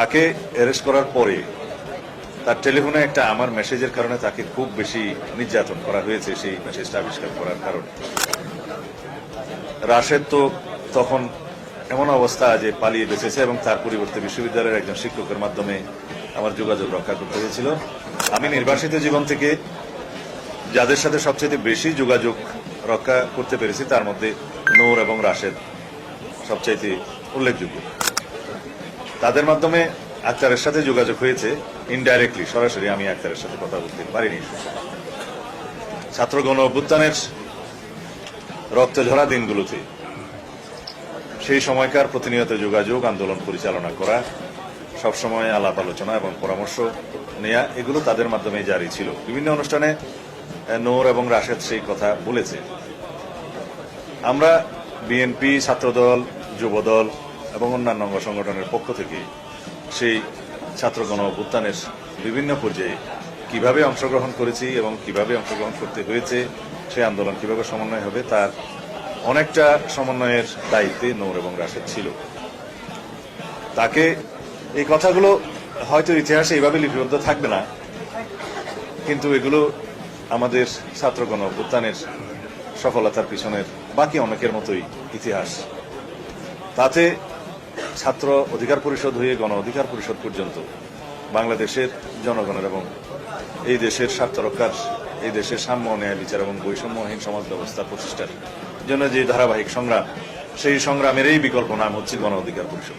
তাকে অ্যারেস্ট করার পরে তার টেলিফোনে একটা আমার মেসেজের কারণে তাকে খুব বেশি নির্যাতন করা হয়েছে। সেই মেসেজটা আবিষ্কার করার কারণে রাশেদ তো তখন এমন অবস্থা যে পালিয়ে বেঁচেছে এবং তার পরিবর্তে বিশ্ববিদ্যালয়ের একজন শিক্ষকের মাধ্যমে আমার যোগাযোগ রক্ষা করতে হয়েছিল। আমি নির্বাসিত জীবন থেকে যাদের সাথে সবচেয়ে বেশি যোগাযোগ রক্ষা করতে পেরেছি তার মধ্যে নূর এবং রাশেদ সবচাইতে উল্লেখযোগ্য। তাদের মাধ্যমে আক্তারের সাথে যোগাযোগ হয়েছে ইনডাইরেক্টলি, সরাসরি আমি আক্তারের সাথে কথা বলতে পারিনি। ছাত্র গণ অভ্যুত্থানের রক্তঝরা দিনগুলোতে সেই সময়কার প্রতিনিয়ত যোগাযোগ, আন্দোলন পরিচালনা করা, সবসময় আলাপ আলোচনা এবং পরামর্শ নেয়া, এগুলো তাদের মাধ্যমে জারি ছিল। বিভিন্ন অনুষ্ঠানে নূর এবং রাশেদ সেই কথা বলেছে। আমরা বিএনপি, ছাত্রদল, যুবদল এবং অন্যান্য অঙ্গ সংগঠনের পক্ষ থেকে সেই ছাত্র গণ অভ্যুত্থানের বিভিন্ন পর্যায়ে কিভাবে অংশগ্রহণ করেছি এবং কিভাবে অংশগ্রহণ করতে হয়েছে, সেই আন্দোলন কিভাবে সমন্বয় হবে তার অনেকটা সমন্বয়ের দায়িত্বে নূর এবং রাশেদ ছিল। তাকে এই কথাগুলো হয়তো ইতিহাসে এইভাবে লিপিবদ্ধ থাকবে না, কিন্তু এগুলো আমাদের ছাত্র গণ অভ্যুত্থানের সফলতার পিছনের বাকি অনেকের মতোই ইতিহাস। তাতে ছাত্র অধিকার পরিষদ হয়ে গণ অধিকার পরিষদ পর্যন্ত বাংলাদেশের জনগণের এবং এই দেশের স্বার্থ রক্ষার, এই দেশের সাম্য, ন্যায় বিচার এবং বৈষম্যহীন সমাজ ব্যবস্থা প্রতিষ্ঠার জন্য যে ধারাবাহিক সংগ্রাম, সেই সংগ্রামের এই বিকল্প নাম হচ্ছে গণ অধিকার পরিষদ।